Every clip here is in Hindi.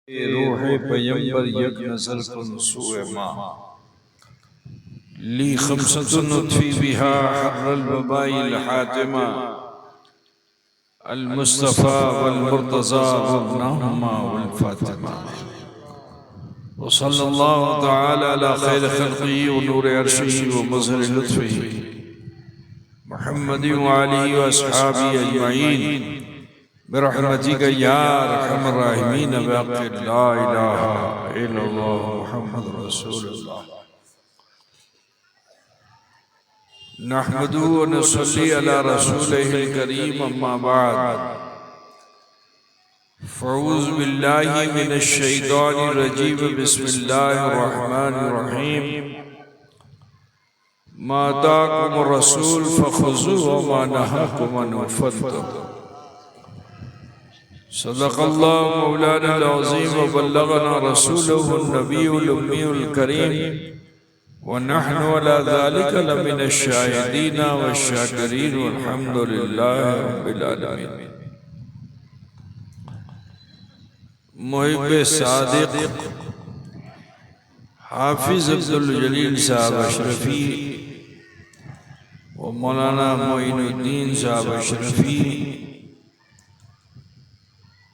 रूह पैगंबर यक नज़र कुन सूए माँ ली खमसतुन नुत्फी बिहा हर्रल वबाइल हातिमा अल मुस्तफ़ा वल मुर्तज़ा वब्नहुमा वल फातिमा व सल्लल्लाहु तआला अला खैर खल्क़िही व नूर अर्शिही व मज़हर लुत्फ़िही मुहम्मदिन व आलिही व अस्हाबिही अजमईन बिरहमतिक या अरहमर राहिमीन बिहक़्क़ि ला इलाहा इल्लल्लाह मुहम्मदुर रसूलुल्लाह नहमदुहु व नसल्ली अला रसूलिहिल करीम अम्मा बाद फ़अऊज़ु बिल्लाहि मिनश शैतानिर रजीम बिस्मिल्लाहिर रहमानिर रहीम मा आताकुमुर रसूल फ़ख़ुज़ूहु व मा नहाकुम अन्हु फ़न्तहू सदक़ल्लाहु मौलानाल अज़ीम व बल्लगना रसूलुहुन नबियुल उम्मीयुल करीम व नहनु अला ज़ालिका लमिनश शाहिदीन व शाकिरीन वल्हम्दुलिल्लाहि रब्बिल आलमीन। मुहिब्बे सादिक़ हाफिज़ अब्दुल जलील साहब अशरफी व मौलाना मोइनुद्दीन साहब अशरफी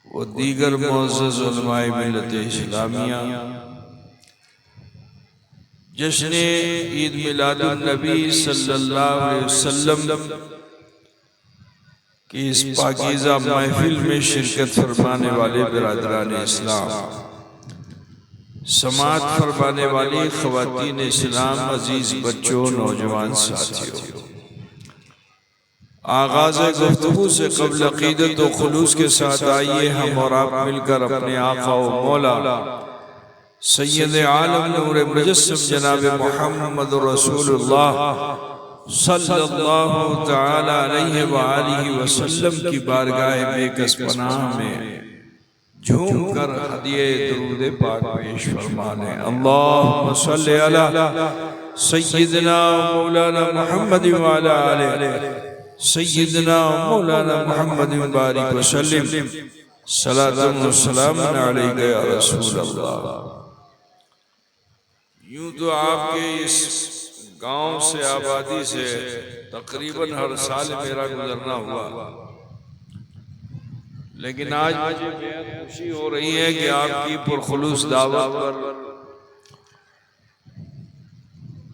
व दीगर मुअज़्ज़ज़ उलमाए मिल्लत इस्लामिया जश्न ईद मिलादुन नबी सल्लल्लाहु अलैहि वसल्लम की इस पाकीज़ा महफिल में शिरकत फरमाने वाले बिरादरान इस्लाम, समाअत फरमाने वाली ख़वातीन इस्लाम, अजीज़ बच्चों, नौजवान साथियों, आगाज़ गुफ्तगू से क़ब्ल अक़ीदत व खुलूस के साथ आइए हम और आप मिलकर अपने आक़ा व मौला सय्यद आलम नूर मुजस्सम जनाब मुहम्मद रसूलुल्लाह सल्लल्लाहु तआला अलैहि व आलिहि वसल्लम की बारगाह बेकस पनाह में झूम कर हदिये दुरूद पाक पेश फरमाने। अल्लाहुम्मा सल्लि अला सय्यिदना मौलाना मुहम्मद व अला आले सय्यिदना मौलाना मुहम्मद बारिक वसल्लिम सलातुन व सलामुन अलैका या रसूल अल्लाह। यूं तो आपके इस गांव से, आबादी से तकरीबन हर साल मेरा गुजरना हुआ, लेकिन आज मुझे बेहद खुशी हो रही है कि आपकी पुरखुलूस दावत पर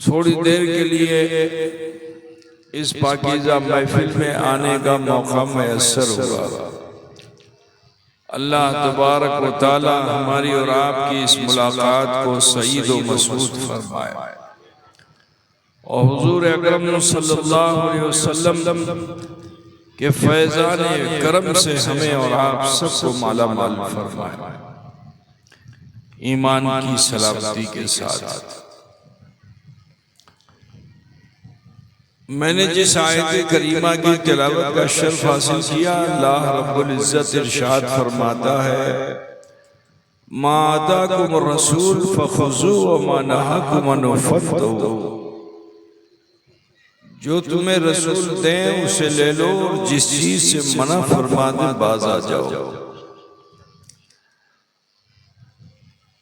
थोड़ी देर के लिए इस पाकीज़ा महफिल में आने का मौका मैसर हुआ। अल्लाह तबारक व तआला हमारी और आपकी इस मुलाकात को सईद व मसऊद फरमाए और हुजूर अकरम सल्लल्लाहु अलैहि वसल्लम के फैज़ान करम से हमें और आप सबको माला माल फरमाए ईमान की सलामती के साथ। मैंने जिस आयत करीमा की तिलावत का शर्फ हासिल किया, अल्लाह रब्बुल इज्जत इरशाद फरमाता है, मा आताकुमुर रसूल फ़ख़ुज़ूहु व मा नहाकुम अन्हु फ़न्तहू, जो तुम्हें रसूल दें उसे ले लो और जिस चीज से मना फरमा दें बाज आ जाओ।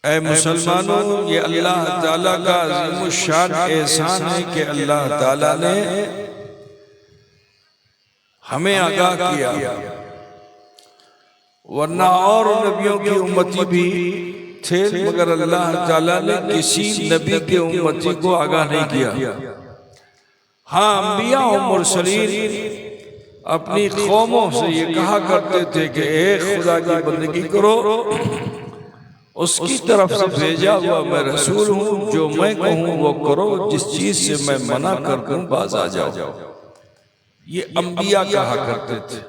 ऐ मुसलमानों, ये अल्लाह ताला का अज़ीमुश्शान एहसान है कि अल्लाह ताला ने हमें आगाह किया, वरना और नबियों की उम्मती भी थे मगर अल्लाह ताला ने किसी नबी के उम्मती को आगाह नहीं किया। हाँ, अंबिया और मुरसलीन अपनी कौमों से ये कहा करते थे कि एक खुदा की बंदगी करो, उसकी तरफ से भेजा हुआ मैं रसूल हूँ, जो मैं कहूँ वो करो, जिस चीज से मैं मना कर दूं बाज आ जाओ। ये अंबिया कहा करते थे।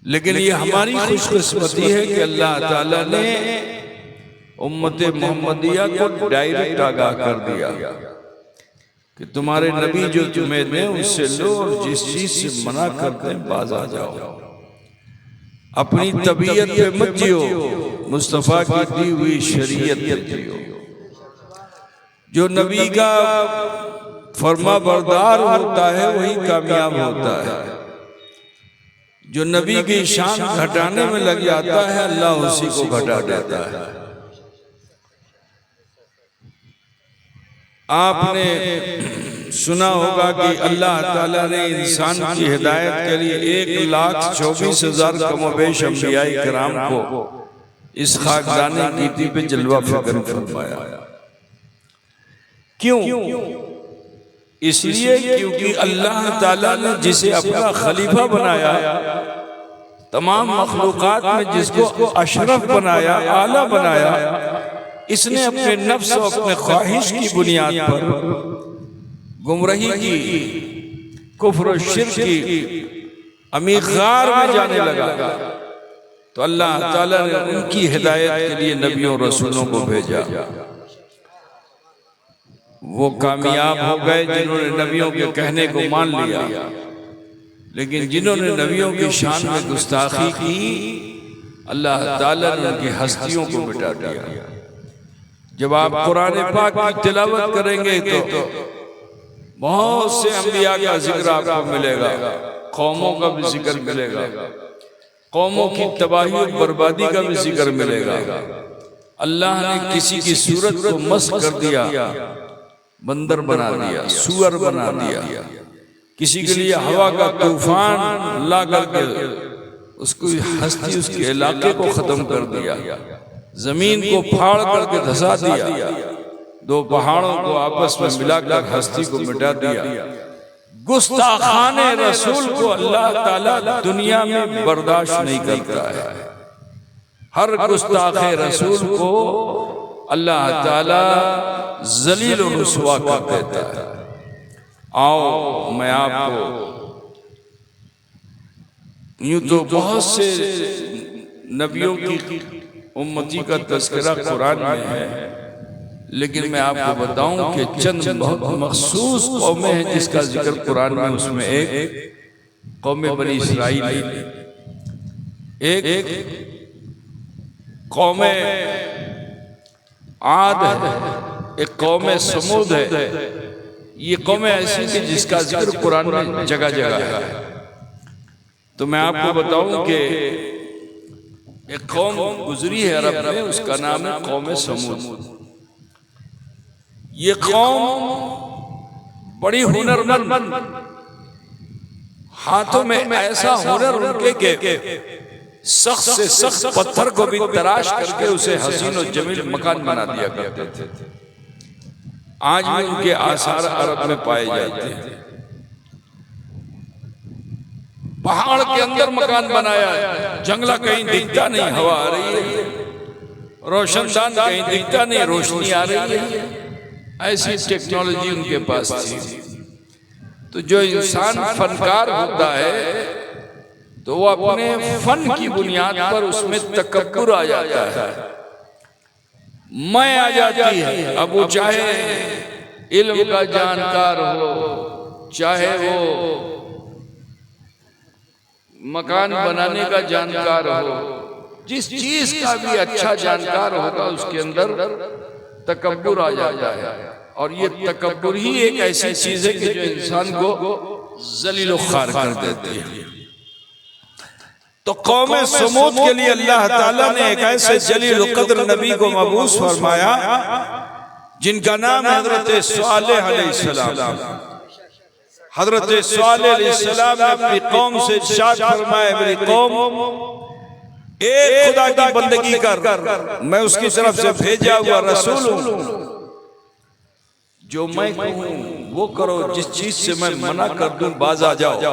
लेकिन ये हमारी खुशकिस्मती है कि अल्लाह ताला ने उम्मत मोहम्मदिया को डायरेक्ट आगाह कर दिया कि तुम्हारे नबी जो तुम्हें दें उससे लो और जिस चीज से मना कर दें बाज आ जाओ। अपनी तबीयत पे मत जियो, मुस्तफ़ा की दी हुई शरीयत पे जियो। जो नबी का फरमा बरदार होता है वही कामयाब होता है। जो नबी की शान घटाने में लग जाता है, अल्लाह उसी को घटा देता है। आपने सुना होगा कि अल्लाह ताला ने इंसान की हिदायत के लिए 1,24,000 कमोबेश अंबियाए किराम को इस खाकदाने कीर्ति पे जलवा फिक्र फरमाया। क्यों? इसलिए क्योंकि अल्लाह ताला ने जिसे अपना खलीफा बनाया, तमाम मखलूकात में जिसको अशरफ बनाया, आला बनाया, इसने अपने नफ्स और अपने ख्वाहिश की बुनियाद पर गुमराही की, कुफ्र और शिर्क की अमीग़ार में जाने लगा, तो अल्लाह ताला ने उनकी हिदायत के लिए नबियों रसूलों को भेजा। वो कामयाब हो गए जिन्होंने नबियों के कहने को मान लिया, लेकिन जिन्होंने नबियों की शान में गुस्ताखी की, अल्लाह ताला ने उनकी हस्तियों को मिटा दिया। जब आप कुरान पाक की तिलावत करेंगे तो बहुत से अंबिया का जिक्र आपको मिलेगा, कौमों का भी जिक्र मिलेगा, कौमों की तबाही और बर्बादी का भी जिक्र मिलेगा। अल्लाह ने किसी की सूरत को मस्ख कर दिया, बंदर बना दिया, सुअर बना दिया, किसी के लिए हवा का तूफान ला करके उसको हस्ती, उसके इलाके को खत्म कर दिया, जमीन को फाड़ करके धसा दिया, दो पहाड़ों को आपस में मिलाकर हस्ती को मिटा दिया। गुस्ताखाने रसूल को अल्लाह ताला दुनिया में बर्दाश्त नहीं करता है। हर गुस्ताखे रसूल को अल्लाह ताला जलील और रुसवा कर देता है। आओ मैं आपको, यूं तो बहुत से नबियों की उम्मती का तज़किरा कुरान में है, लेकिन मैं आपको बताऊं कि चंद बहुत मखसूस कौमें हैं जिसका जिक्र कुरान में, उसमें एक कौम बनी इसराइल है, एक कौम आद है, एक कौम समूद है। ये कौमें ऐसी कि जिसका जिक्र कुरान में जगह जगह है। तो मैं आपको बताऊं कि एक कौम गुजरी है अरब में, उसका नाम है कौम समूद। ये कौम बड़ी हुनरमंद, हाथों में ऐसा हुनर उनके के सख्त से सख्त पत्थर को भी तराश करके उसे हसीन और जमील मकान बना दिया करते थे। आज भी उनके आसार अरब में पाए जाते हैं। पहाड़ के अंदर मकान बनाया, जंगला कहीं दिखता नहीं, हवा आ रही है, रोशनदान कहीं दिखता नहीं, रोशनी आ रही है। ऐसी टेक्नोलॉजी उनके पास थी। तो जो इंसान फनकार होता है तो वो अपने फन की बुनियाद पर उसमें तकब्बुर आ जाता है, मैं आ जाती है। अब वो चाहे इल्म का जानकार हो, चाहे वो मकान बनाने का जानकार हो, जिस चीज का भी अच्छा जानकार होगा उसके अंदर तकब्बुर आ जाता है। और ये तकब्बुर ही एक ऐसी चीज है कि जो इंसान को जलील खार कर देती है। तो कौम समूद के लिए अल्लाह ताला ने एक ऐसे जलील कद्र नबी को मबूस फरमाया जिनका नाम हजरत सालेह अलैहिस्सलाम। हजरत सालेह अलैहिस्सलाम ने अपनी कौम से इरशाद फरमाया, मेरी कौम एक खुदा की बंदगी कर, मैं उसकी तरफ से भेजा हुआ रसूल हूं। जो मैं कहूं वो करो, जिस चीज से मैं मना कर दूं बाज आ जाओ।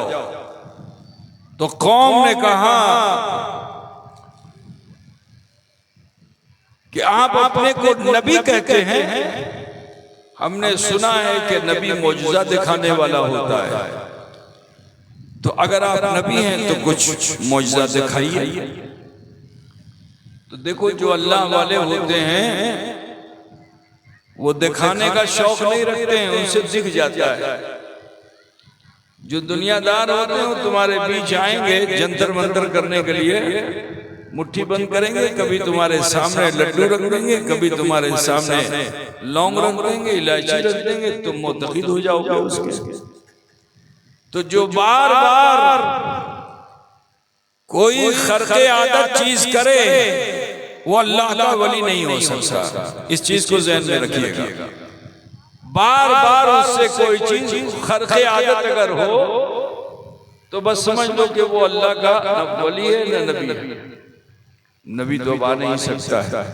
तो कौम ने कहा कि आप अपने को नबी कहते हैं, हमने सुना है कि नबी मौजूजा दिखाने वाला होता है, तो अगर आप नबी हैं तो कुछ मौजूजा दिखाइए। तो देखो जो अल्लाह वाले होते हैं वो दिखाने का शौक नहीं रखते हैं, उनसे दिख जाता है। जो दुनियादार होते हैं वो तुम्हारे बीच आएंगे जंतर मंतर करने के लिए, मुट्ठी बंद करेंगे, कभी तुम्हारे सामने लड्डू रख देंगे, कभी तुम्हारे सामने लौंग रख देंगे, इलायची रख देंगे, तुम मुतक़िद हो जाओगे उसके। तो जो बार बार कोई खर्के आदत चीज करे वो अल्लाह का वली नहीं हो सकता। इस चीज को ज़हन में रखिएगा। बार बार उससे कोई चीज खर्के आदत अगर हो तो बस समझ लो कि वो अल्लाह का न वली है न नबी है। नबी तो आ नहीं सकता है।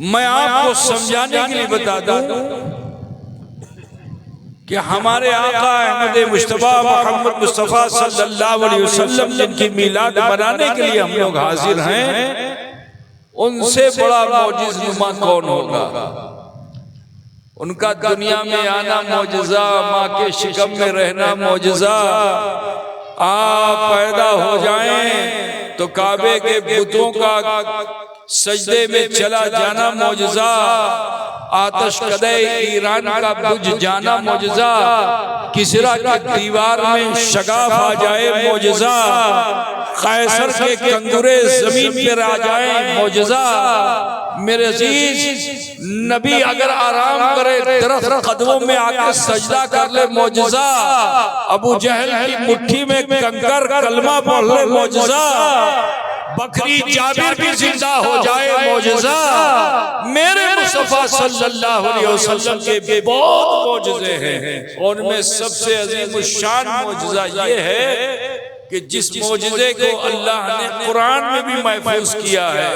मैं आपको समझाने के लिए बता दूं कि हमारे आका अहमद मुस्तफा मोहम्मद मुस्तफा सल्लल्लाहु अलैहि वसल्लम जिनकी मिलाद मनाने के लिए हम लोग हाजिर हैं, उनसे बड़ा मौजिज़नुमा कौन होगा। उनका दुनिया में आना मौजिज़ा, माँ के शिकम में रहना मौजिज़ा, आप पैदा हो जाएं तो काबे के बुतों का सजदे में चला जाना मौजिज़ा, आतश कदे ईरान का बुझ जाना मौजिज़ा, किसरा के दीवार में शगाफ आ जाए मौजिज़ा, कैसर के कंगुरे जमीन पर आ जाए मौजिज़ा। मेरे अजीज, नबी अगर आराम करे दरख्त कदमों में आकर सजदा कर ले मौजिज़ा, अबू जहल की मुट्ठी में कंकर कलमा पढ़ ले मौजिज़ा, बकरी जाबिर भी जिंदा हो जाए मौजिज़ा। मेरे मुस्तफा सल्लल्लाहु अलैहि वसल्लम के बहुत मौजिज़े हैं, उनमें सबसे अजीम शान मौजिज़ा ये है कि जिस मौजिज़े को अल्लाह ने कुरान में भी महफूज किया है,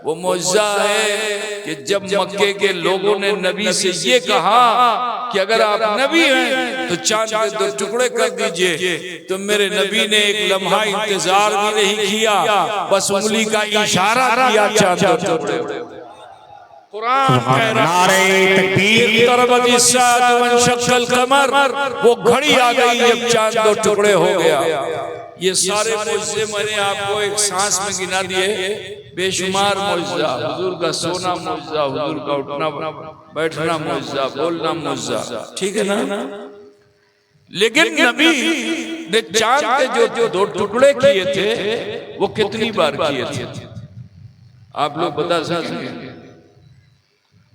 वो मौजिज़ा है कि जब मक्के के लोगों ने नबी से ये कहा कि अगर आप नबी हैं तो चांद के 2 टुकड़े कर दीजिए, तो मेरे नबी ने एक लम्हा इंतजार भी नहीं किया, बस उंगली का इशारा किया, चांद 2 टुकड़े। कुरान कह रहा है वो घड़ी आ गई जब चांद 2 टुकड़े हो गया। ये सारे मौजिज़े मैंने आपको एक सांस में गिना दिए, बेशुमार मौजिज़ा। हुजूर का सोना मौजिज़ा, हुजूर का उठना बैठना मौजिज़ा, बोलना मौजिज़ा, ठीक है ना। लेकिन नबी ने चांद के जो 2 टुकड़े किए थे वो कितनी बार किए थे आप लोग बता सकते हैं?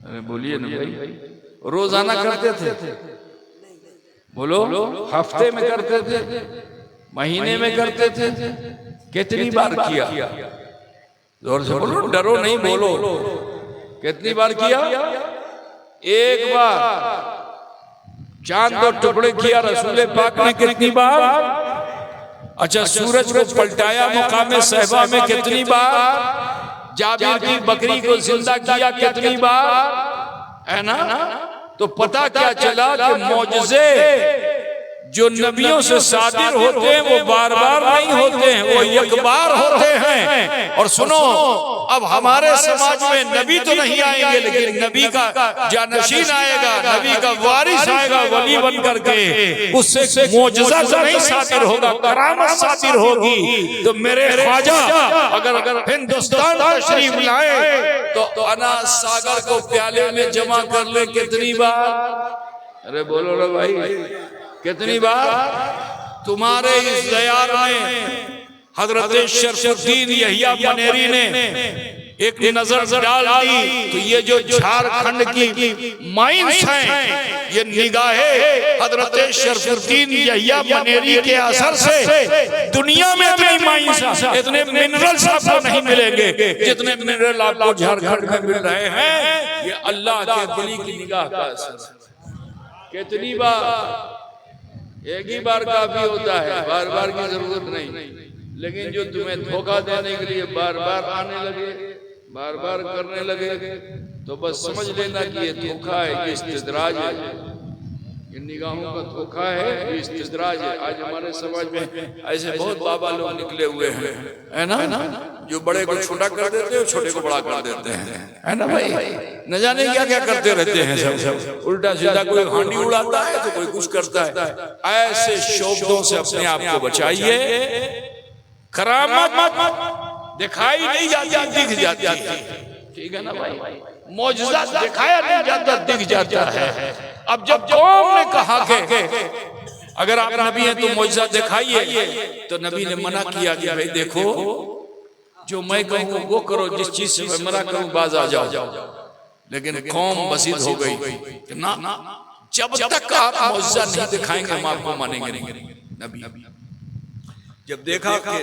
अरे बोलिए ना भाई। रोजाना करते थे? बोलो। हफ्ते में करते थे? महीने में करते थे? कितनी बार किया? जोर से बोलो, डरो नहीं, बोलो। कितनी बार किया? एक बार। चांद 2 टुकड़े किया रसूल पाक ने कितनी बार? अच्छा, सूरज को पलटाया मुकामे सहबा में कितनी बार? जाबिर की बकरी को जिंदा किया कितनी बार? है ना। तो पता क्या चला कि मौजिज़े जो नबियों से सादिर होते हैं वो बार बार नहीं होते हैं, वो एक बार होते हैं। और सुनो, अब हमारे समाज में नबी तो नहीं आएंगे, लेकिन नबी का जानशीन आएगा, नबी का वारिस आएगा वली बन करके, उससे मौजिज़ा तो नहीं सादिर होगा, करामत सादिर होगी। तो मेरे ख्वाजा अगर हिंदुस्तान तशरीफ लाए तो अनाज सागर को प्याले में जमा कर ले कितनी बार? अरे बोलो ना भाई, कितनी बार? तुम्हारे इस दयार में हजरत शरफुद्दीन यहिया मनेरी ने एक नजर डाल दी तो ये जो झारखंड की माइंस हैं, ये निगाहें हजरत शरफुद्दीन यहिया मनेरी के असर से दुनिया में इतनी माइंस, इतने मिनरल्स आपको नहीं मिलेंगे जितने मिनरल आपको झारखंड में मिल रहे हैं। ये अल्लाह के वली की निगाह का असर। कितनी बार? एक ही बार काफी होता है, बार बार की जरूरत नहीं। लेकिन जो तुम्हें धोखा देने के लिए बार बार आने लगे, बार बार करने लगे, तो बस समझ लेना कि ये धोखा है, ये इस्तिद्राज है, ये निगाहों का धोखा है, ये इस्तिद्राज है। आज हमारे समाज में ऐसे बहुत बाबा लोग निकले हुए हैं, है ना, जो बड़े को छोटा कर देते हैं, छोटे को बड़ा कर देते हैं, है ना भाई। न जाने क्या क्या करते रहते हैं सब, उल्टा सीधा। कोई हांडी उड़ाता है तो कोई कुछ करता है। ऐसे शब्दों से अपने आप को बचाइए। करामत दिखाई नहीं जाती, दिख जाती है, ठीक है ना भाई। मौजिज़ा दिखाया नहीं जाता, दिख जाता है। अब जब कौम ने कहा कि अगर आप नबी हैं तो मौजिज़ा दिखाइए, तो नबी ने मना किया कि भाई देखो, जो मैं कहूँ वो करो, जिस चीज से मैं मना करूँ बाज आ जाओ। लेकिन कौम बसीद हो गई कि ना, जब तक आप मौजिज़ा नहीं दिखाएंगे हम आपको मानेंगे नहीं। नबी जब देखा कि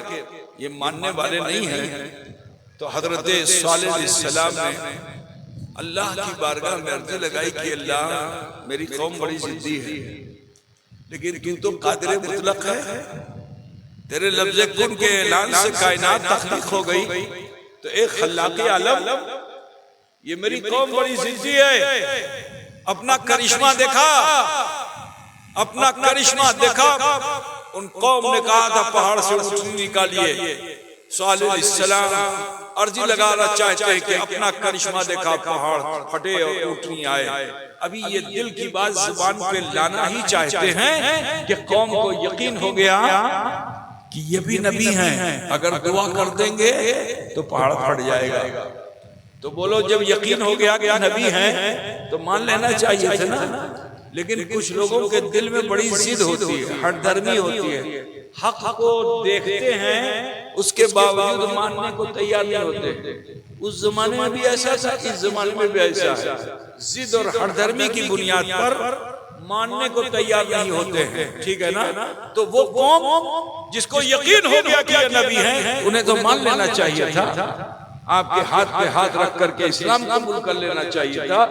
ये मानने वाले नहीं हैं, तो हजरत सालेह अलैहिस्सलाम ने अल्लाह की बारगाह में अर्जी लगाई कि अल्लाह मेरी कौम बड़ी जिद्दी है, लेकिन तू तो कादिर मुतलक है, तेरे लफ्ज़े कुन के ऐलान से कायनात तख्लीक हो गई, तो एक खल्लाक़े आलम ये मेरी कौम बड़ी जिद्दी है, अपना करिश्मा देखा, अपना करिश्मा देखा। उन कौम ने कहा था पहाड़ से ऊँटनी निकालिए, सालेह अलैहिस्सलाम अर्जी लगाना चाहते हैं कि अपना करिश्मा देखा, पहाड़ फटे और ऊँटनी आए। अभी ये दिल की बात जुबान पे लाना ही चाहते हैं कि कौम को यकीन हो गया कि ये भी नबी हैं, अगर दुआ कर देंगे तो पहाड़ फट जाएगा। तो बोलो जब यकीन हो गया कि नबी हैं तो मान लेना चाहिए था ना। लेकिन कुछ लोगों के दिल में बड़ी जिद होती है, हठधर्मी होती है, हक को देखते हैं उसके बावजूद मानने को तैयार नहीं होते। उस जमाने में भी ऐसा था, इस जमाने में भी ऐसा है। जिद और हठधर्मी की बुनियाद पर मानने को तैयार नहीं होते हैं, ठीक है ना। तो वो कौम जिसको यकीन हो गया कि ये नबी हैं, उन्हें तो मान लेना चाहिए था, आपके हाथ पे हाथ रख करके इस्लाम कबूल कर लेना चाहिए था,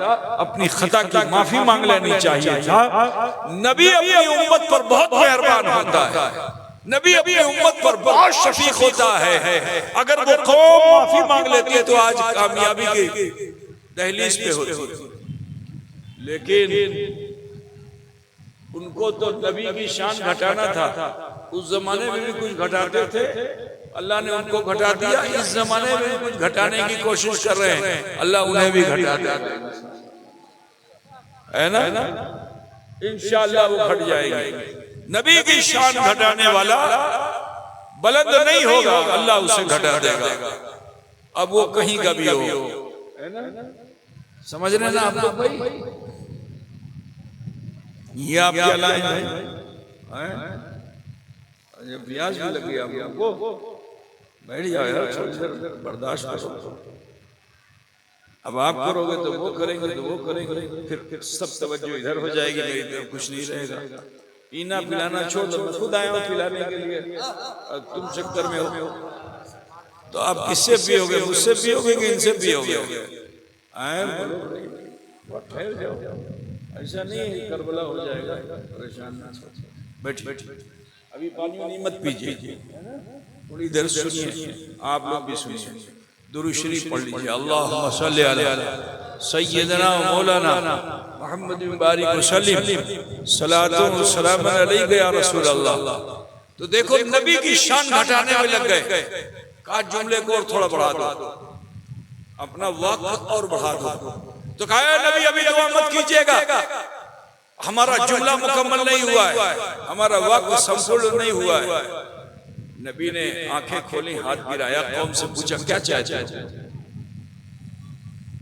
अपनी खता की माफी मांग लेनी चाहिए था। नबी अपनी उम्मत पर बहुत मेहरबान होता है, नबी अपनी उम्मत पर बहुत शफीक होता है। अगर वो कौम माफी मांग लेती है तो आज कामयाबी की दहलीज पे होती। लेकिन उनको तो नबी की शान घटाना था, उस जमाने में भी कुछ घटाते थे, अल्लाह ने उनको घटा दिया। इस जमाने में कुछ घटाने की कोशिश कर रहे हैं, अल्लाह उन्हें भी घटा दिया है ना। इंशाअल्लाह वो घट जाएगी। नबी की शान घटाने वाला बुलंद नहीं होगा, अल्लाह उसे घटा देगा, अब वो कहीं का भी हो, है ना। समझ रहे ना आप लोग भाई? ये आप क्या लाए हैं? ब्याज भी लगी आपको, बैठ जाओ यार, थोड़ी देर बर्दाश्त करो। अब आप करोगे तो वो करेंगे, तो वो करेंगे, फिर सब तवज्जो इधर हो जाएगी, मेरी तरफ कुछ नहीं रहेगा। पीना पिलाना छोड़ दो, मैं खुद आया हूँ पिलाने के लिए, तुम चक्कर में हो। तो आप किससे पियोगे? मुझसे पियोगे कि इनसे पियोगे? ठहर जाओ, ऐसा नहीं है करबला हो जाएगा, परेशान ना हो। बैठिए, अभी पानी वानी मत पीजिए, थोड़ी देर सुनिए, आप लोग भी सुनिए, दुरूद शरीफ पढ़ लीजिए। अल्लाहुम्मा सल्ली अला सय्यदना मौलाना मुहम्मद बिन बारिक वसल्लम सलातो व सलाम अलैका या रसूल अल्लाह। तो देखो नबी की शान घटाने में लग गए, कहा जुमले को और थोड़ा बढ़ा दो, अपना वक्त और बढ़ा दो। तो कहा नबी अभी दुआ मत कीजिएगा, हमारा जुमला मुकम्मल नहीं हुआ है, हमारा वक्त संपूर्ण नहीं हुआ है। नबी ने आंखें खोली, हाथ गिराया, कौम से पूछा क्या चाहते हैं?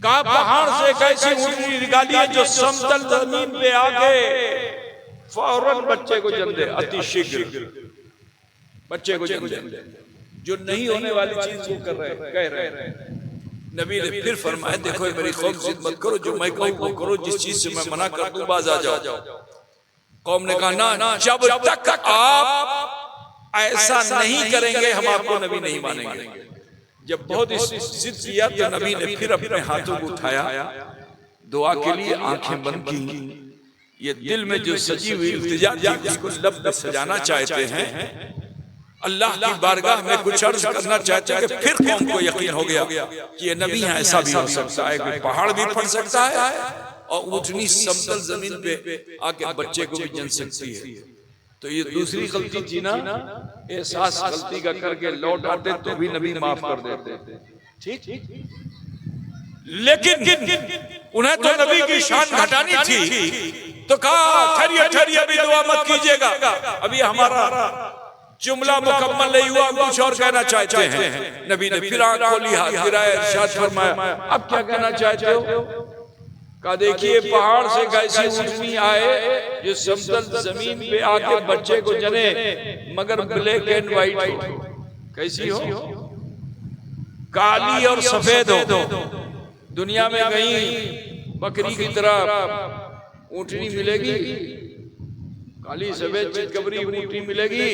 कहा पहाड़ से कैसी ऊँटनी निकाली जो समतल जमीन पे आके फौरन बच्चे को जन्म दे, अति शीघ्र बच्चे को जन्म दे। जो नहीं होने वाली चीज वो कह रहे हैं। नबी ने फिर फरमाया देखो मेरी कौम जिद मत करो, जो मैं कहूँ वो करो, जिस चीज से मैं मना कर दूं बाज आ जाओ। कौम ने कहा ना, जब तक आप ऐसा नहीं करेंगे हम आपको नबी नहीं मानेंगे। जब बहुत जिद किया तो नबी ने फिर अपने हाथों को उठाया, दुआ के लिए आंखें बंद की। ये दिल में जो सजी हुई इल्तिजा थी जिसको लब में सजाना चाहते हैं, अल्लाह की बारगाह में कुछ अर्ज करना चाहते हैं कि फिर कौम को यकीन हो गया कि ये नबी है। ऐसा भी हो सकता है कि पहाड़ भी फट सकता है और ऊँटनी समतल जमीन पे आके बच्चे को भी जन सकती है। तो ये दूसरी गलती थी ना, एहसास गलती का करके लौट आते तो भी नबी माफ कर देते, ठीक। लेकिन उन्हें तो नबी की शान घटानी थी, तो कहा ठहरिए अभी दुआ मत कीजिएगा, अभी हमारा जुमला मुकम्मल नहीं हुआ, कुछ और कहना चाहते हैं। नबी ने फिर आंख खोली, हाथ गिराया, इरशाद फरमाया अब क्या कहना चाहते हो? कहा देखिए पहाड़ से कैसी ऊँटनी आए जो समतल जमीन पे आके बच्चे को जने, मगर ब्लैक एंड व्हाइट हो। कैसी हो? काली और सफेद हो। दुनिया में कहीं बकरी की तरह ऊँटनी मिलेगी? काली सफेद चितकबरी ऊँटनी मिलेगी?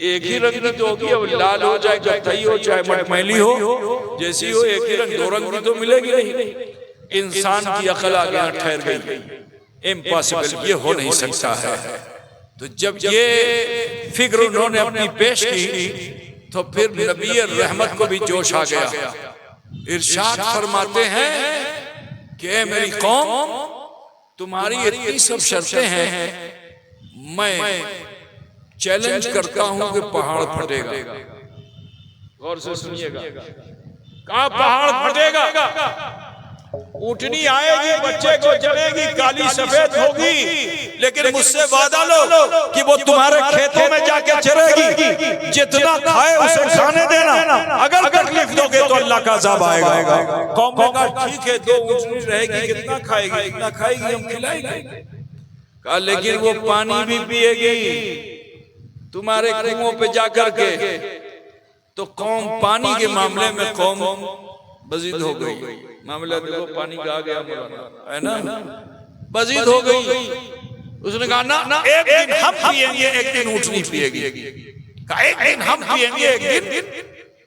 एक ही रंग की तो होगी, अब लाल हो चाहे कत्थई हो चाहे मटमैली हो, जैसी हो एक ही रंग, दो रंग की तो मिलेगी नहीं। इंसान की अकल आगे ठहर गई, इम्पॉसिबल, ये हो नहीं सकता है। तो जब ये फिक्र उन्होंने अपनी पेश की तो फिर नबी रहमत को भी जोश आ गया। इरशाद फरमाते हैं कि ऐ मेरी कौम, तुम्हारी इतनी सब शर्तें हैं, मैं चैलेंज करता हूं कि पहाड़ फटेगा। गौर से सुनिएगा, कहा पहाड़ फटेगा, ऊँटनी आएगी, बच्चे को जलेगी, काली सफेद होगी, लेकिन मुझसे वादा लो कि वो तुम्हारे खेतों में जाके चरेगी, जितना खाए उसे खाने देना, अगर तकलीफ दोगे तो अल्लाह का अज़ाब आएगा। कौम ने कहा ठीक है, दो ऊँटनी रहेगी, कितना खाएगी, इतना खाएगी, हम खिलाएंगे। कहा लेकिन वो पानी भी पिएगी तुम्हारे कुओं पे जाकर के। तो कौम पानी के मामले में कौम बजीद हो गई। मामला देखो, पानी का आ गया है ना, बजीद हो गई। उसने कहा ना, एक दिन हम पिएंगे, एक दिन ऊँटनी पिएगी। कहा एक दिन हम पिएंगे, एक दिन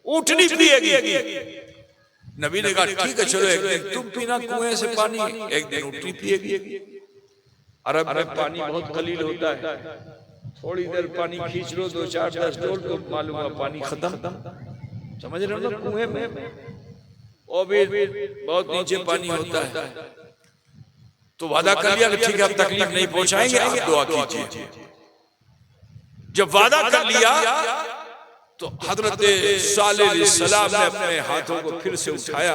ऊँटनी पिएगी। नबी ने कहा ठीक है, चलो एक दिन तुम पीना कुएं से पानी, एक दिन ऊँटनी पिएगी। अरब में पानी बहुत कलील होता है, थोड़ी देर पानी खींच लो, 2 4 10 डोल, तो मालूम है पानी खत्म। समझ रहे हो ना, कुएं में और भी बहुत नीचे पानी होता है। तो वादा कर लिया कि ठीक है, अब तकलीफ नहीं पहुंचाएंगे, आप दुआ कीजिए। जब वादा कर लिया तो हजरत सालेह अलैहिस्सलाम ने अपने हाथों को फिर से उठाया,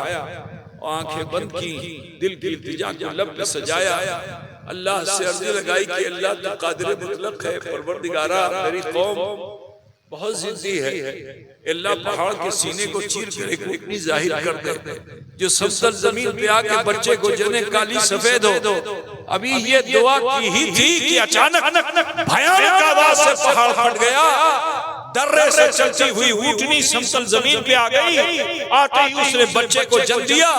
आंखें बंद की, दिल की इल्तिजा को लब पे सजाया, अल्लाह से अर्ज़ी लगाई कि अल्लाह तू कादिर मुतलक है, परवरदिगारा मेरी कौम बहुत जिद्दी है, अल्लाह पहाड़ के सीने को चीर कर एक ऊँटनी जाहिर कर दे जो समतल जमीन पे आके बच्चे को जने काली सफेद हो। अभी ये दुआ की ही थी कि अचानक भयानक आवाज से पहाड़ फट गया, दर्रे से चलती हुई ऊँटनी समतल जमीन पे आ गई, आते ही उसने बच्चे को जल दिया।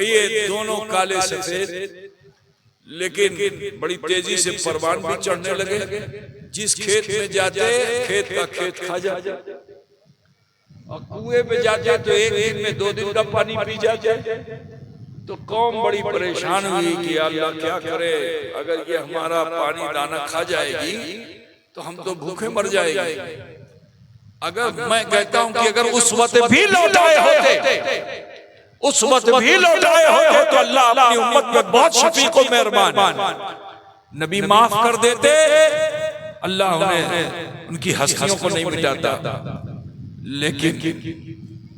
ये दोनों काले सफेद, लेकिन बड़ी तेजी से परवान भी चढ़ने लगे। जिस खेत में जाते खेत का खेत खा जाते, और कुएं पे जाते तो एक दिन में 2 दिन का पानी पी जाते। तो कौम बड़ी परेशान हुई कि अल्लाह क्या करे, अगर ये हमारा पानी दाना खा जाएगी तो हम तो भूखे मर जाएंगे। अगर मैं कहता हूं कि अगर उस वक्त भी लौटाए होते, उस वक्त भी लौटाए होते तो अल्लाह अपनी उम्मत में बहुत शफीक और मेहरबान, नबी माफ कर देते, अल्लाह उन्हें उनकी हस्तियों को नहीं मिटाता। लेकिन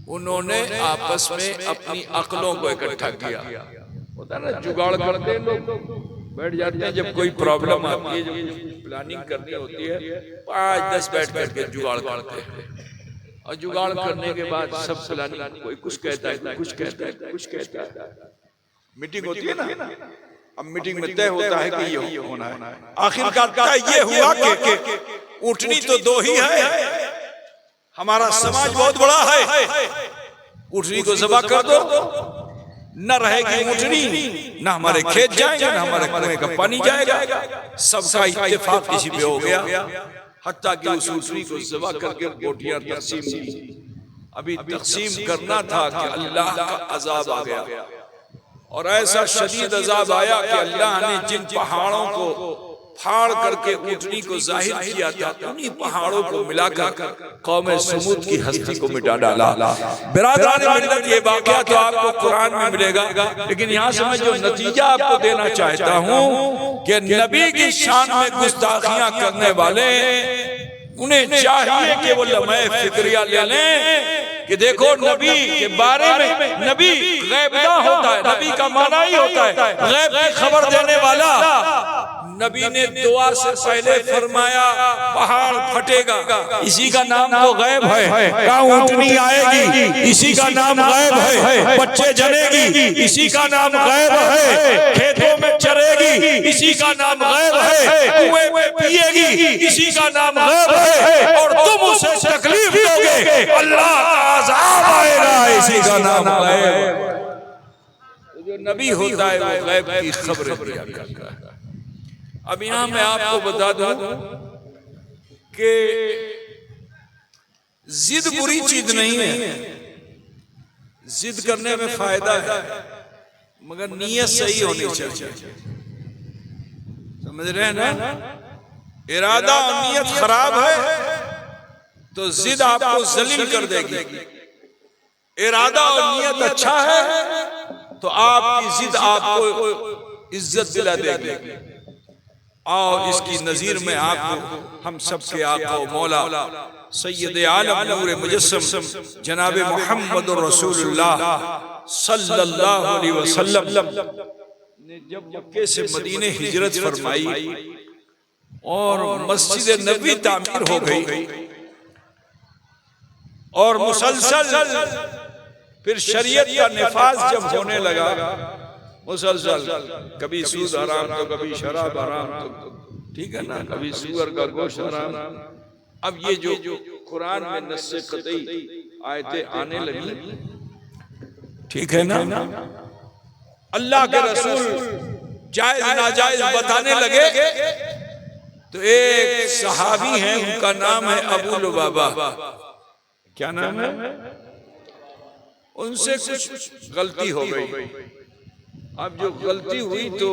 उन्होंने आपस में अपनी अक्लों को इकट्ठा किया। होता है ना, जुगाड़ करते हैं लोग, बैठ जाते हैं, जब कोई प्रॉब्लम आती है, जब प्लानिंग करनी होती है, 5-10 बैठ करके जुगाड़ करते हैं। और जुगाड़ करने के बाद सब प्लानिंग, कोई कुछ कहता है, कुछ कहता है, कुछ कहता है। मीटिंग होती है ना, अब मीटिंग में तय होता है कि ये होना है। आखिरकार ये हुआ कि ऊँटनी तो 2 ही है, हमारा समाज बहुत बड़ा है, ऊँटनी को ज़बह कर दो, न रहेगी ऊँटनी, न हमारे खेत जाएंगे, न हमारे कुएं का पानी जाएगा। सबका इत्तेफाक किसी पे हो गया, हत्ता कि उस ऊँटनी को ज़बह करके बोटियां तकसीम की। अभी तकसीम करना था कि अल्लाह का अजाब आ गया, और ऐसा शदीद अजाब आया कि अल्लाह ने जिन पहाड़ों को फाड़ करके ऊँटनी को जाहिर किया था, उन्हीं पहाड़ों को मिलाकर कौम समूद की हस्ती को मिटा डाला। बिरादरान मिल्लत, ये वाक़या तो आपको कुरान में मिलेगा, लेकिन यहाँ से मैं जो नतीजा आपको देना चाहता हूँ कि नबी की शान में गुस्ताखियाँ करने वाले, उन्हें चाहिए कि वो लम्हे फिक्रिया ले लें कि देखो नबी के बारे में, नबी गैबदा होता है, नबी का माना ही होता है गैब की खबर देने वाला। नबी ने दुआ से पहले फरमाया पहाड़ फटेगा, इसी का नाम तो गैब है। कहाँ ऊँटनी आएगी, इसी का नाम गैब है। बच्चे जनेगी, इसी का नाम गैब है। खेतों में चरेगी, इसी का नाम गैब है। कुएं में पिएगी, इसी का नाम गैब है। और तुम उसे तकलीफ दोगे, अल्लाह का अज़ाब आएगा, इसी का नाम गैब है। जो नबी होता है वो गैब की खबर दिया करता है। अब यहाँ मैं आपको बता दूं कि जिद बुरी चीज नहीं है, जिद करने में फायदा है, मगर नीयत सही होनी चाहिए। समझ रहे हैं ना? इरादा और नीयत खराब है तो जिद आपको जलील कर देगी। इरादा और नीयत अच्छा है तो आपकी जिद आपको इज्जत दिला देगी। और इसकी नजीर में आपको हम सबके आका मौला सैयद आलम नूर मुजस्सम जनाब मोहम्मद रसूलुल्लाह सल्लल्लाहु अलैहि वसल्लम ने जब मक्के से मदीने हिजरत फरमाई और मस्जिद नबी तामीर हो गई और मुसलसल फिर शरीयत का निफाज जब होने लगा, मुसलसल कभी सूद हराम तो कभी शराब हराम, तो ठीक है ना, कभी सूअर का गोश्त हराम। अब ये जो कुरान में नस्से कतई आयतें आने लगी, ठीक है ना, अल्लाह के रसूल जायज नाजायज बताने लगे तो एक सहाबी है, उनका नाम है अबू लुबाबा। क्या नाम है? उनसे कुछ गलती हो गई। अब जो गलती हुई तो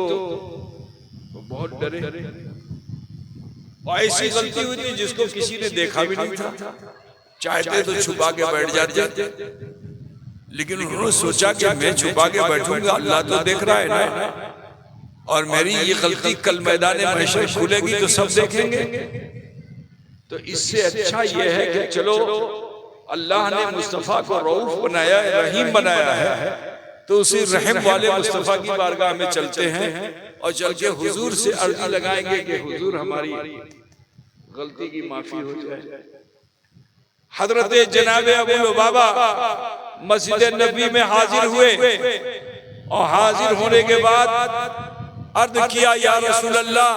बहुत डरे, और ऐसी गलती हुई थी जिसको किसी ने देखा भी नहीं था। चाहते तो छुपा के बैठ जाते, लेकिन उन्होंने सोचा कि मैं छुपा के बैठूंगा, अल्लाह तो देख रहा है ना, और मेरी ये गलती कल मैदान महशर खुलेगी तो सब देखेंगे। तो इससे अच्छा ये है कि चलो अल्लाह ने मुस्तफ़ा को रऊफ बनाया है, रहीम बनाया है, तो उसी रहम वाले मुस्तफ़ा की बारगाह में चलते हैं और चल के हुजूर से अर्जी लगाएंगे कि हुजूर हमारी गलती की माफी हो जाए। हजरत जनाब अबू लुबाबा मस्जिद नबी में हाजिर हुए और हाजिर होने के बाद अर्ज किया, या रसूल अल्लाह,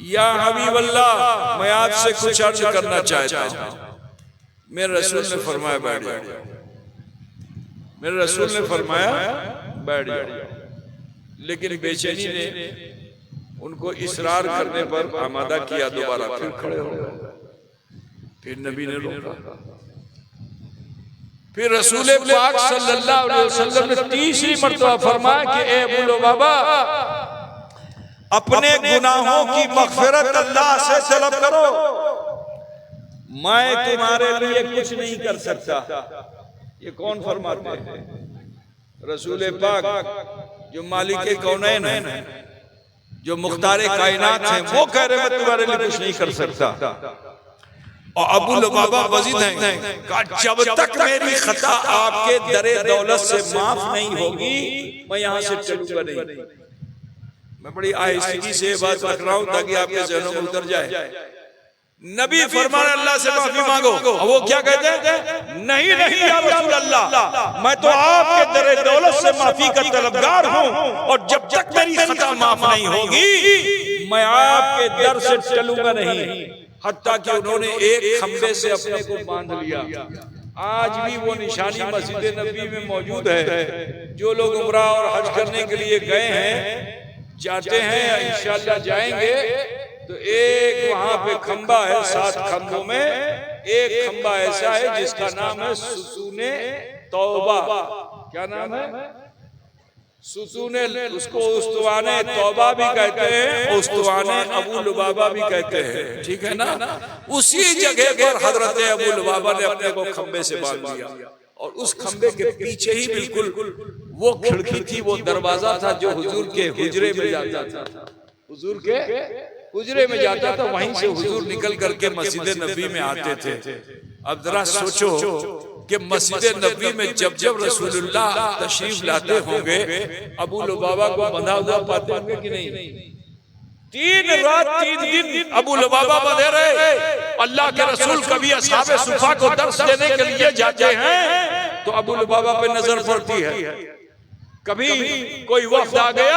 या हबीब अल्लाह, मैं आपसे कुछ अर्ज करना चाहता हूँ। मेरे रसूल ने फरमाया बैठ जाओ। मेरे रसूल ने फरमाया बैठ जाओ, लेकिन बेचैनी ने उनको इसरार करने पर आमादा किया। दोबारा फिर खड़े हो गए, फिर नबी ने रोका। फिर रसूल पाक सल्लल्लाहु अलैहि वसल्लम ने तीसरी मर्तबा फरमाया कि ए अबू लुबाबा, अपने गुनाहों की मग़फ़िरत अल्लाह से तलब करो, मैं तुम्हारे लिए कुछ नहीं कर सकता। ये कौन फरमाते हैं? रसूल पाक जो मालिक कौनैन है, जो मुख्तार कायनात हैं, वो कह रहे मैं तुम्हारे लिए कुछ नहीं कर सकता। और अबू लुबाबा वजीद हैं, जब तक मेरी खता आपके दरे दौलत से माफ नहीं होगी मैं यहां से चलूंगा नहीं। मैं बड़ी आहिस्ती से बात रख रहा हूं ताकि आपके जहनों में उतर जाए। नबी फरमान अल्लाह से माफी मांगो, और वो क्या कहते हैं? नहीं नहीं या रसूल अल्लाह, मैं तो आपके दरे दौलत से माफी का तलबगार हूं, और जब तक मेरी खता माफ नहीं होगी मैं आपके दर से चलूंगा नहीं। हत्ता कि उन्होंने एक खंबे से अपने को बांध लिया। आज भी वो निशानी मस्जिद नबी में मौजूद है। जो लोग उम्रा और हज करने के लिए गए हैं, जाते हैं या इंशाअल्लाह जाएंगे, तो एक वहां पे खंबा है, 7 खंबों में एक खंबा ऐसा है जिसका नाम है सुतूने तौबा। क्या नाम है? सुतूने, उसको उस्तवाने तौबा भी कहते हैं, उस्तवाने अबू लुबाबा भी कहते हैं, ठीक है ना। उसी जगह पर हजरत अबू लुबाबा ने अपने को खंबे से बांध दिया, और उस खंबे के पीछे ही बिल्कुल वो खिड़की थी, वो दरवाजा था जो हुजूर के हुजरे में जाता था। हुजूर के हुजरे में जाता था, वहीं से हुजूर निकल करके मस्जिद नबी में आते थे। अब जरा सोचो कि मस्जिद नबी में जब जब रसूलुल्लाह तशरीफ लाते होंगे, अबू लुबाबा को बंधा हुआ पाते होंगे कि नहीं? 3 रात 3 दिन अबू लुबाबा बंधे रहे। अल्लाह के रसूल कभी असहाबे सुफा को दर्श देने के लिए जाते हैं तो अबू लुबाबा पे नजर पड़ती है। कभी कोई वफ्द आ गया,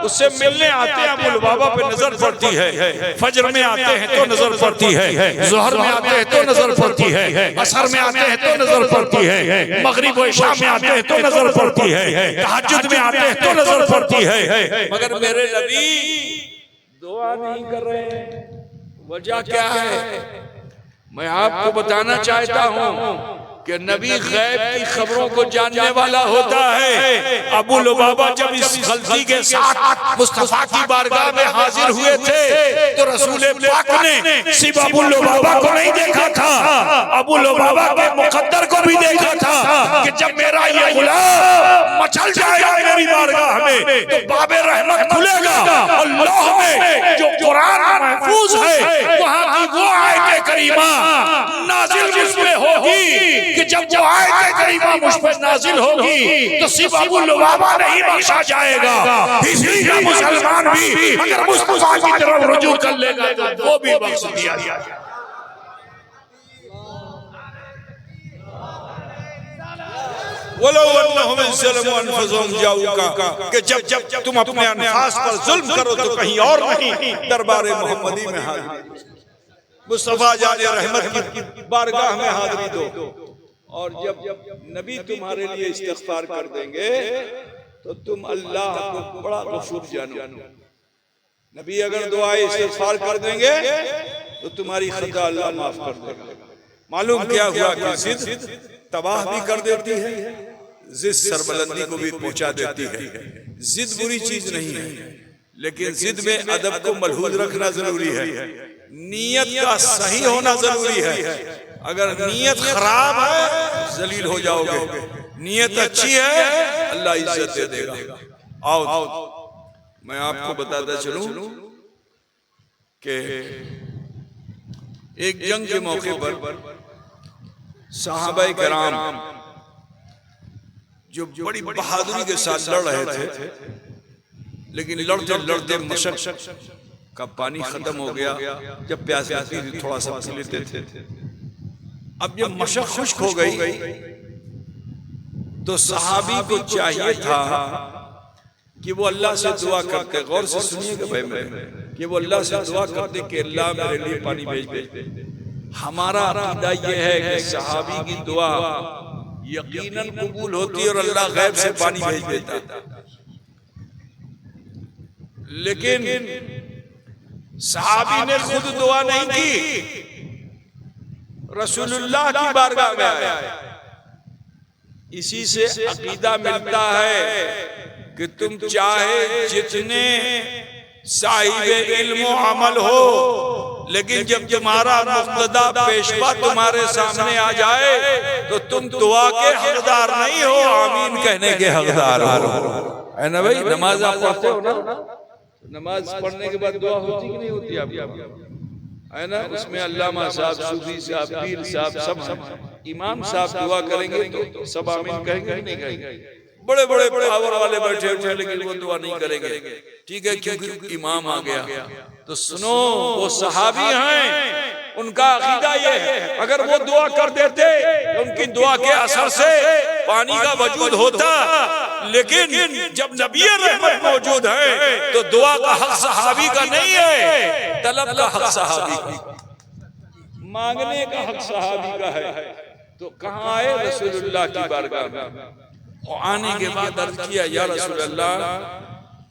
उससे मिलने आते हैं, अबू लुबाबा पे नजर पड़ती है। फजर में आते हैं तो नजर पड़ती है, ज़ोहर में आते हैं तो नजर पड़ती है, असर में आते हैं तो नजर पड़ती है, मगरिब व इशा में आते हैं तो नजर पड़ती है, तहज्जुद में आते हैं तो नजर पड़ती है। मगर मेरे नबी दुआ नहीं कर रहे हैं। वजह क्या है? मैं आपको बताना चाहता हूं कि नबी गैब की खबरों को जानने वाला होता है। अबू लुबाबा जब इस गलती के साथ मुस्तफा की बारगाह में हाजिर हुए थे तो रसूल पाक ने सिर्फ अबू लुबाबा को नहीं देखा था, अबू लुबाबा के मुकद्दर को भी देखा था कि जब मेरा ये गुलाम मचल जाएगा मेरी बारगाह में तो बाबे रहमत खुलेगा और लौह में जो कुरान महफूज है वहां की वो आयत करीमा नाजिल मुझ पे होगी कि जब वो आयत करीमा मुझ पर नाजिल होगी तो सिर्फ अबू लुबाबा नहीं बख्शा जाएगा, इसी का मुसलमान भी अगर मुस्तफा की तरफ रुजू कर लेगा तो वो भी बख्श दिया जाएगा। कि जब तुम अपने अनफास पर जुल्म करो तो कहीं और नहीं दरबार मोहम्मदी में हाजिर मुस्तफा जाने रहमत की बारगाह में हाजिरी दो। और जब नबी तुम्हारे लिए इस्तिग़फ़ार कर देंगे तो तुम अल्लाह को बड़ा गफूर जानो। नबी अगर दुआए इस्तिग़फ़ार कर देंगे तो तुम्हारी खता अल्लाह माफ कर देगा। मालूम क्या हुआ कि जिद तबाह भी कर देती है, जिद सरबलंदी को भी पहुंचा देती है। जिद बुरी चीज नहीं है, लेकिन जिद में अदब को मलहूज रखना जरूरी है, नीयत का सही होना जरूरी है। अगर नीयत खराब है जलील हो जाओगे, नीयत अच्छी है अल्लाह इज्जत दे देगा। आओ मैं आपको बताता चलूं कि एक जंग के मौके पर सहाबाए किराम जो बड़ी बहादुरी के साथ लड़ रहे थे, लेकिन लड़ते लड़ते मशक का पानी खत्म हो गया। जब प्यास लगती थी थोड़ा सा पी लेते थे। अब जब मशक खुश्क हो गई तो सहाबी को चाहिए था कि वो अल्लाह से दुआ करते, गौर से सुनिएगा भाई मेरे, कि वो अल्लाह से दुआ करते कि अल्लाह मेरे लिए पानी भेज दे। हमारा अकीदा ये है कि सहाबी की दुआ यकीनन कबूल होती और अल्लाह गैब से पानी भेज देता। लेकिन सहाबी ने खुद दुआ नहीं की, रसूलुल्लाह की बारगाह में आया। इसी से अकीदा मिलता है कि तुम चाहे जितने साहिबे इल्म व अमल हो, लेकिन जब तुम्हारा मुक़्तदा पेशवा तुम्हारे सामने आ जाए तो तुम दुआ के हकदार नहीं हो, आमीन कहने के हकदार हो। है ना भाई? नमाज आप पढ़ते हो ना, नमाज पढ़ने के बाद दुआ होती कि नहीं होती आपकी? है ना? उसमें अल्लामा साहब, सूफी साहब, पीर साहब, सब इमाम साहब दुआ करेंगे तो सब आमीन कहेंगे नहीं कहेंगे? बड़े बड़े पावर वाले बैठे हुए लेकिन वो दुआ नहीं करेंगे। ठीक है, क्योंकि इमाम आ गया। तो सुनो, वो सहाबी हैं, उनका अकीदा ये है अगर वो दुआ कर देते तो उनकी दुआ के असर से पानी का वजूद होता। लेकिन जब नबी रहमत मौजूद है तो दुआ का हक सहाबी का नहीं है, तलब का हक सहाबी का, मांगने का हक सहाबी का है। तो कहाँ आए? रसूलुल्लाह की बारगाह में। और आने के बाद अर्ज किया, या रसूलल्लाह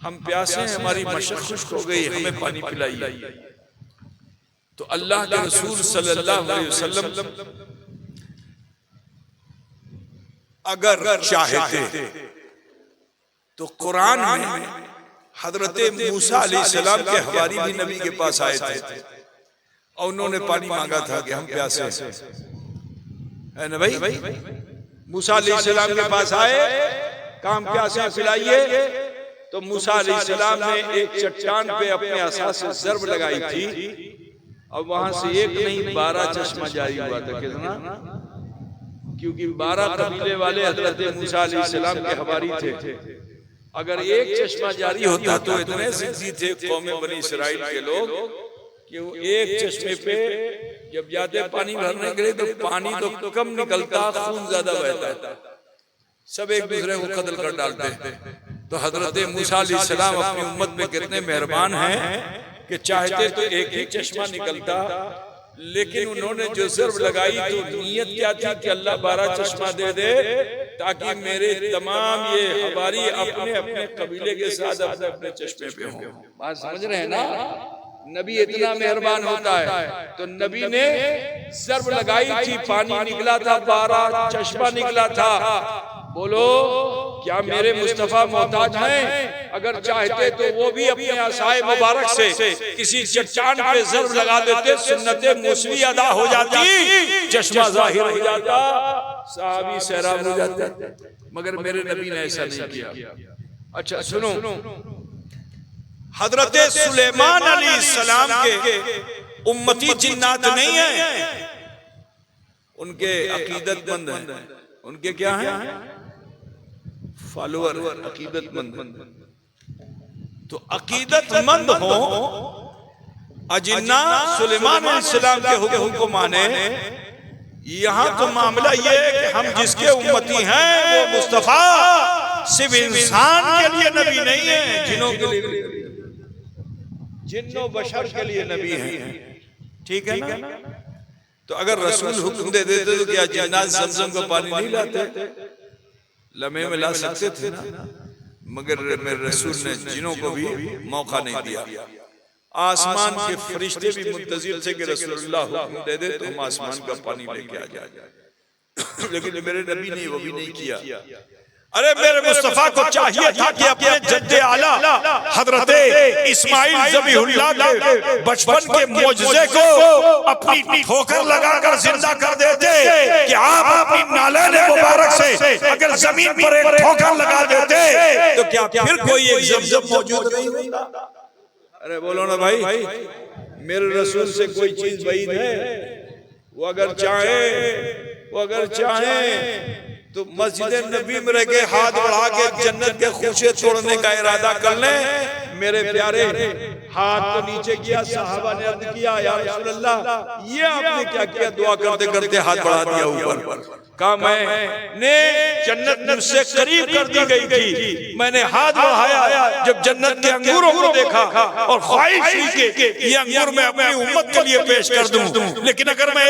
हम प्यासे हैं, हमारी मशक खुश्क हो गई, हमें पानी पिलाइए। तो अल्लाह के रसूल सल्लल्लाहु अलैहि वसल्लम अगर चाहते तो कुरान में हजरत मूसा अलैहिस्सलाम के हवारी भी नबी के पास आए थे और उन्होंने पानी मांगा था कि हम प्यासे हैं। है ना भाई? मूसा अलैहिस्सलाम के पास आए, काम प्यासे पिलाइए। तो मूसा अलैहिस्सलाम ने एक चट्टान पे अपने असा से ज़र्ब लगाई थी और वहां से एक नहीं 12 चश्मा जारी हुआ था। कितना? क्योंकि 12 कबीले वाले हजरत मूसा अलैहिस्सलाम के हवारी थे। अगर एक चश्मा जारी होता तो इतने जिद्दी थे कौम बनी इसराइल के लोग कि वो एक चश्मे पे जब जाते पानी भरने के लिए तो पानी तो कम निकलता, खून ज्यादा बहता, सब एक दूसरे को कत्ल कर डालते। तो हजरत मूसा अलैहिस्सलाम अपनी उम्मत में कितने मेहरबान हैं कि चाहते तो एक ही चश्मा निकलता, लेकिन उन्होंने जो ज़र्ब लगाई तो नीयत क्या थी कि अल्लाह 12 चश्मा दे दे ताकि मेरे तमाम ये हवारी अपने अपने कबीले के साथ अपने अपने चश्मे पे हों। बात समझ रहे हैं ना? नबी इतना मेहरबान होता है। तो नबी ने ज़र्ब लगाई थी, पानी निकला था, 12 चश्मा निकला था। बोलो क्या मेरे मुस्तफा मोहताज हैं? अगर चाहते तो वो भी अपने आसाए मुबारक से किसी चट्टान पे ज़र्ब लगा देते, सुन्नते मूसवी अदा हो जाती, चश्मा जाहिर हो जाता, सहाबी सैराब हो जाते। मगर मेरे नबी ने ऐसा नहीं किया। अच्छा सुनो, हजरत सुलेमान अलैहिस्सलाम के उम्मती जिन्नात नहीं है, उनके अकीदतमंद हैं। उनके क्या हैं? फॉलोअर, अकीदतमंद। तो अकीदतमंद हो, अजिन्ना सुलेमान अलैहिस्सलाम के हुक्म को माने। यहाँ तो मामला ये है कि हम जिसके उम्मती हैं वो मुस्तफा सिर्फ इंसान के लिए नबी नहीं है, जिन्नों के लिए, जिन्नो बशर के लिए नबी हैं। ठीक है ना? तो अगर रसूल हुक्म दे देते तो क्या जिन्नात ज़मज़म का पानी नहीं लाते? लम्हे में ला सकते थे ना, मगर मेरे रसूल ने जिन्नों को भी मौका नहीं दिया। आसमान के फरिश्ते भी मुंतज़िर थे कि रसूलुल्लाह हुक्म दे दे तो हम आसमान का पानी लेके आ जाए, लेकिन मेरे नबी ने वो भी नहीं किया। अरे मेरे मुस्तफा को चाहिए था कि अपने जद्दे आला हजरत इस्माइल ज़बीहुल्लाह के बचपन के मोजज़े को अपनी ठोकर लगाकर जिंदा कर देते कि आप अपनी नालन मुबारक से अगर जमीन पर एक ठोकर लगा देते तो क्या फिर कोई एक ज़मज़म मौजूद नहीं होता? अरे बोलो ना भाई, मेरे रसूल से कोई चीज बैद है? वो अगर चाहे तो मस्जिद नबी में रह के हाथ बढ़ा के जन्नत के खुशे तोड़ने का इरादा कर ले। मेरे प्यारे, हाथ तो नीचे किया, सहाबा ने अर्ज किया या रसूलल्लाह ये आपने क्या किया? दुआ करते करते हाथ बढ़ा दिया ऊपर। कहा मैंने जन्नत मुझसे करीब कर दी गई थी, मैंने हाथ बढ़ाया जब जन्नत के अंगूरों को देखा और ख्वाहिश हुई कि ये अंगूर मैं अपनी उम्मत के लिए पेश कर दूं, लेकिन अगर मैं